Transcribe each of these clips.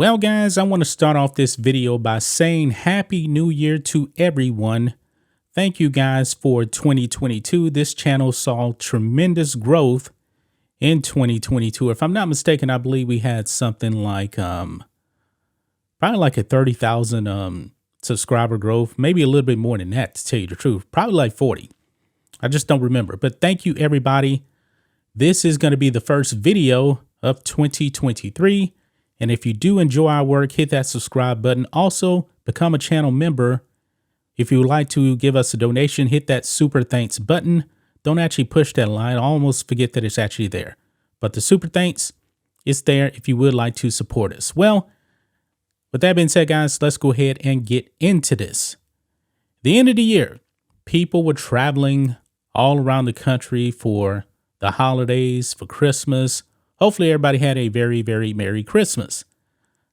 Well, guys, I want to start off this video by saying Happy New Year to everyone. Thank you guys for 2022. This channel saw tremendous growth in 2022. If I'm not mistaken, I believe we had something like probably like a 30,000 subscriber growth, maybe a little bit more than that, to tell you the truth. Probably like 40. I just don't remember. But thank you, everybody. This is going to be the first video of 2023. And if you do enjoy our work, hit that subscribe button. Also, become a channel member. If you would like to give us a donation, hit that super thanks button. Don't actually push that line. I almost forget that it's actually there. But the super thanks is there if you would like to support us. Well, with that being said, guys, let's go ahead and get into this. The end of the year, people were traveling all around the country for the holidays, for Christmas. Hopefully everybody had a very, very Merry Christmas.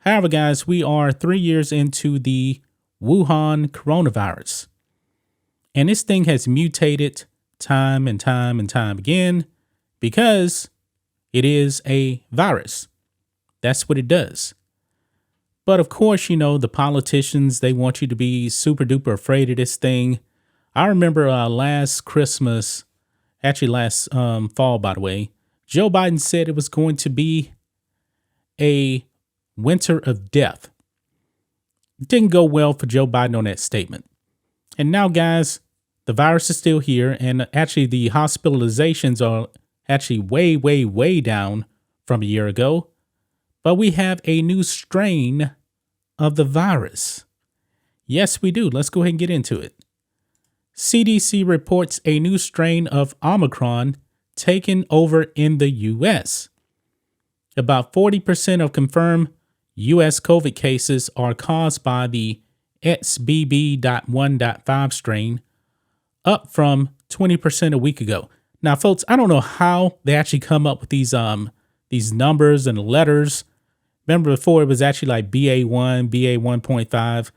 However, guys, we are 3 years into the Wuhan coronavirus. And this thing has mutated time and time and time again because it is a virus. That's what it does. But of course, you know, the politicians, they want you to be super duper afraid of this thing. I remember last Christmas, actually last fall, by the way, Joe Biden said it was going to be a winter of death. It didn't go well for Joe Biden on that statement. And now, guys, the virus is still here. And actually, the hospitalizations are actually way, way, way down from a year ago. But we have a new strain of the virus. Yes, we do. Let's go ahead and get into it. CDC reports a new strain of Omicron taken over in the U.S. About 40% of confirmed U.S. COVID cases are caused by the XBB.1.5 strain, up from 20% a week ago. Now, folks, I don't know how they actually come up with these numbers and letters. Remember before it was actually like BA1, BA 1.5.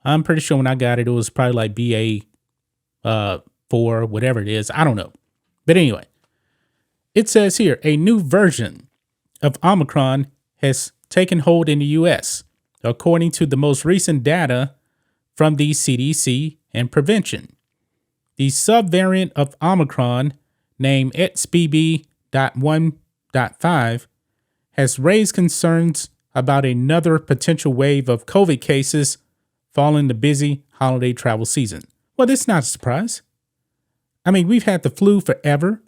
I'm pretty sure when I got it, it was probably like BA 4, whatever it is. I don't know. But anyway, it says here a new version of Omicron has taken hold in the U.S., according to the most recent data from the CDC and prevention. The subvariant of Omicron, named XBB.1.5, has raised concerns about another potential wave of COVID cases following the busy holiday travel season. Well, that's not a surprise. I mean, we've had the flu forever,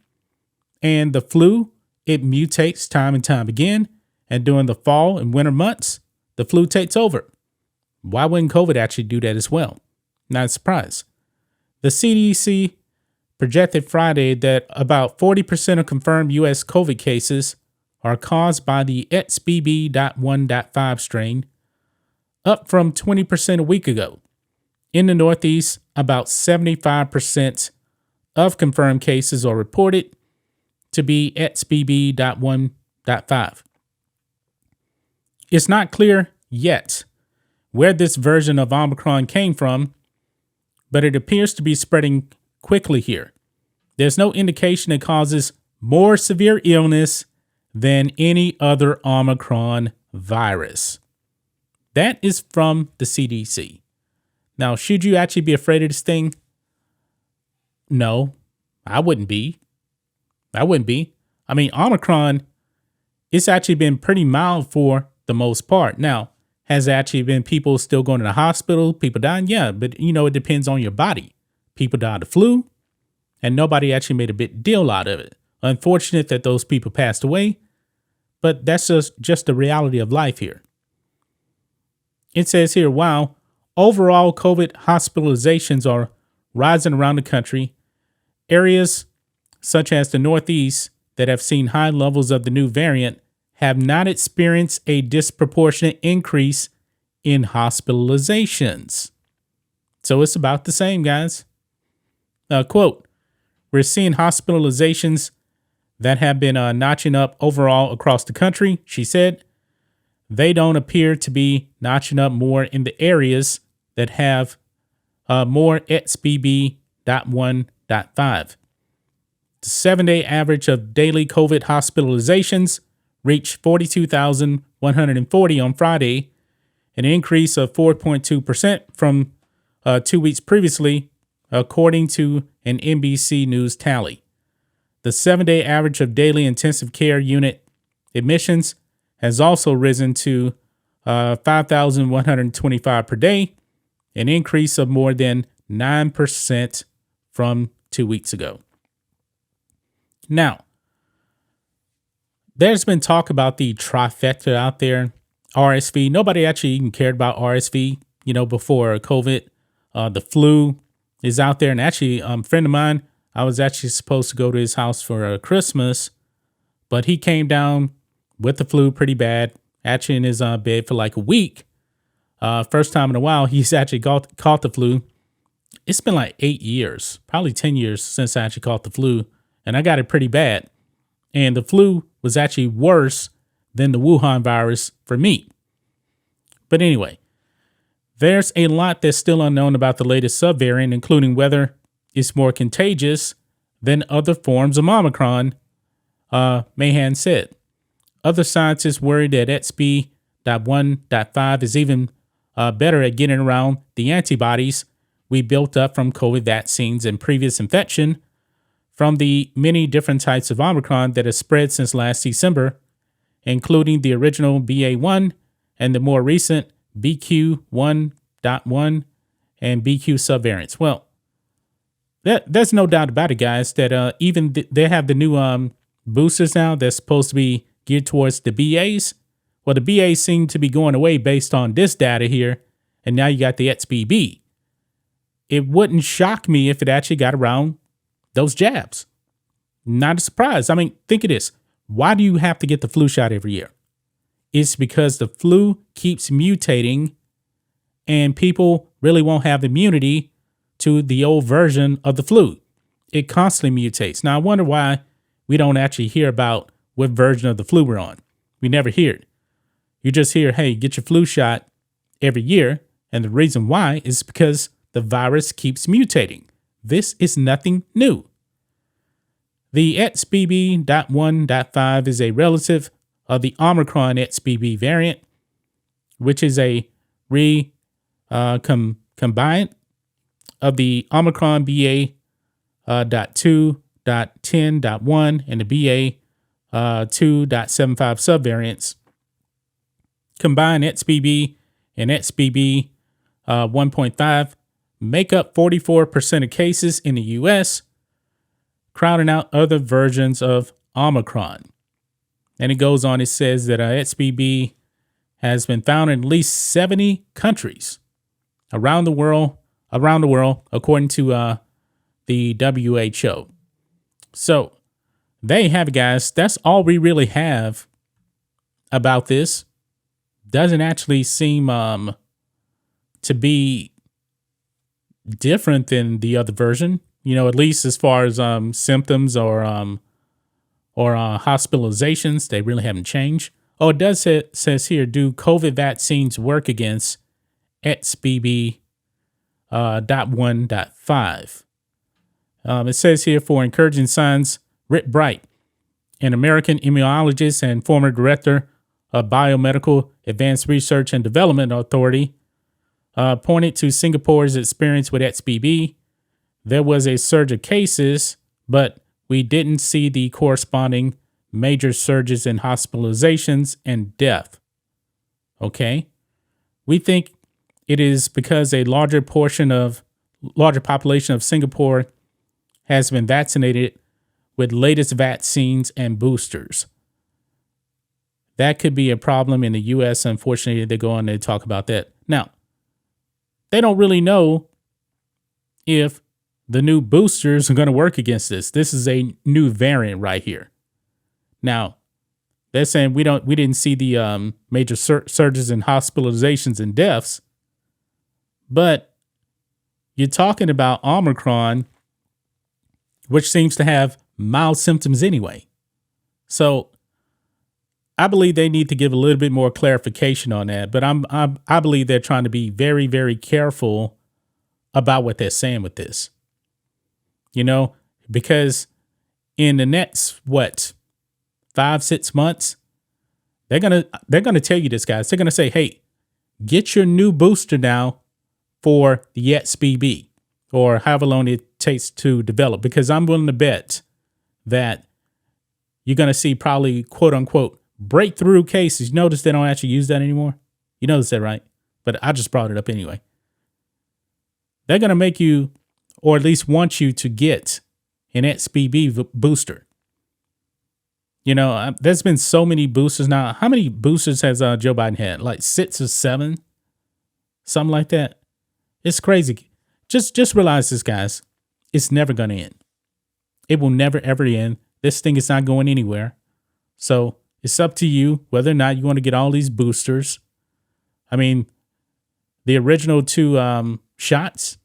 and the flu, it mutates time and time again. And during the fall and winter months, the flu takes over. Why wouldn't COVID actually do that as well? Not a surprise. The CDC projected Friday that about 40% of confirmed U.S. COVID cases are caused by the XBB.1.5 strain, up from 20% a week ago. In the Northeast, about 75% of confirmed cases are reported to be XBB.1.5. It's not clear yet where this version of Omicron came from, but it appears to be spreading quickly here. There's no indication it causes more severe illness than any other Omicron virus. That is from the CDC. Now, should you actually be afraid of this thing? No, I wouldn't be. I mean, Omicron, it's actually been pretty mild for the most part. Now, has actually been people still going to the hospital, people dying? Yeah, but you know, it depends on your body. People died of flu, and nobody actually made a big deal out of it. Unfortunate that those people passed away, but that's just the reality of life here. It says here, wow, overall COVID hospitalizations are rising around the country. Areas such as the Northeast that have seen high levels of the new variant have not experienced a disproportionate increase in hospitalizations. So it's about the same, guys. Quote, we're seeing hospitalizations that have been notching up overall across the country, she said. They don't appear to be notching up more in the areas that have more XBB.1.5. The 7-day average of daily COVID hospitalizations reached 42,140 on Friday, an increase of 4.2% from 2 weeks previously, according to an NBC News tally. The 7-day average of daily intensive care unit admissions has also risen to 5,125 per day, an increase of more than 9% from 2 weeks ago. Now, there's been talk about the trifecta out there, RSV. Nobody actually even cared about RSV, before COVID. The flu is out there. And actually, a friend of mine, I was actually supposed to go to his house for Christmas, but he came down with the flu pretty bad, actually in his bed for like a week. First time in a while, he's actually caught the flu. It's been like 8 years, probably 10 years since I actually caught the flu, and I got it pretty bad. And the flu was actually worse than the Wuhan virus for me. But anyway, there's a lot that's still unknown about the latest subvariant, including whether it's more contagious than other forms of Omicron, Mahan said. Other scientists worry that XBB.1.5 is even better at getting around the antibodies we built up from COVID vaccines and previous infection from the many different types of Omicron that has spread since last December, including the original BA1 and the more recent BQ1.1 and BQ subvariants. Well, there's no doubt about it, guys, that even they have the new boosters now that's supposed to be geared towards the BAs. Well, the BAs seem to be going away based on this data here, and now you got the XBB. It wouldn't shock me if it actually got around those jabs. Not a surprise. I mean, think of this. Why do you have to get the flu shot every year? It's because the flu keeps mutating and people really won't have immunity to the old version of the flu. It constantly mutates. Now, I wonder why we don't actually hear about what version of the flu we're on. We never hear it. You just hear, hey, get your flu shot every year. And the reason why is because the virus keeps mutating. This is nothing new. The XBB.1.5 is a relative of the Omicron XBB variant, which is a recombinant of the Omicron BA.2.10.1 and the BA.2.75 subvariants. Combined XBB and XBB 1.5 make up 44% of cases in the U.S., crowding out other versions of Omicron. And it goes on, it says that XBB has been found in at least 70 countries around the world, according to the WHO. So there you have it, guys. That's all we really have about this. Doesn't actually seem to be different than the other version, at least as far as symptoms or hospitalizations. They really haven't changed. Oh, it does says here, do COVID vaccines work against XBB.1.5? It says here, for encouraging signs, Rick Bright, an American immunologist and former director of Biomedical Advanced Research and Development Authority, pointed to Singapore's experience with XBB. There was a surge of cases, but we didn't see the corresponding major surges in hospitalizations and death. Okay? We think it is because a larger population of Singapore has been vaccinated with latest vaccines and boosters. That could be a problem in the U.S. Unfortunately, they go on to talk about that. Now, they don't really know if the new boosters are going to work against this. This is a new variant right here. Now, they're saying we didn't see the major surges in hospitalizations and deaths, but you're talking about Omicron, which seems to have mild symptoms anyway. So I believe they need to give a little bit more clarification on that. But I believe they're trying to be very, very careful about what they're saying with this. Because in the next 5-6 months, They're gonna tell you this, guys. They're gonna say, hey, get your new booster now for the XBB or however long it takes to develop, because I'm willing to bet that you're gonna see probably quote unquote breakthrough cases. Notice they don't actually use that anymore. You notice that, right? But I just brought it up anyway. They're gonna make you, or at least want you to get an XBB booster. You know, there's been so many boosters now. How many boosters has Joe Biden had? Like 6 or 7, something like that. It's crazy. Just realize this, guys. It's never going to end. It will never, ever end. This thing is not going anywhere. So it's up to you whether or not you want to get all these boosters. I mean, the original 2 shots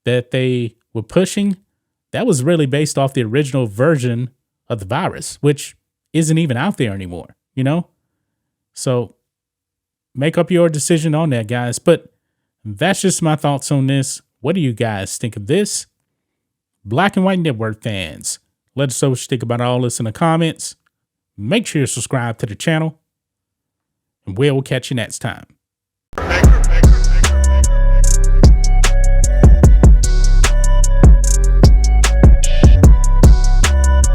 that they were pushing, that was really based off the original version of the virus, which isn't even out there anymore, you know? So make up your decision on that, guys. But that's just my thoughts on this. What do you guys think of this? Black and White Network fans, let us know what you think about all this in the comments. Make sure you subscribe to the channel, and we'll catch you next time.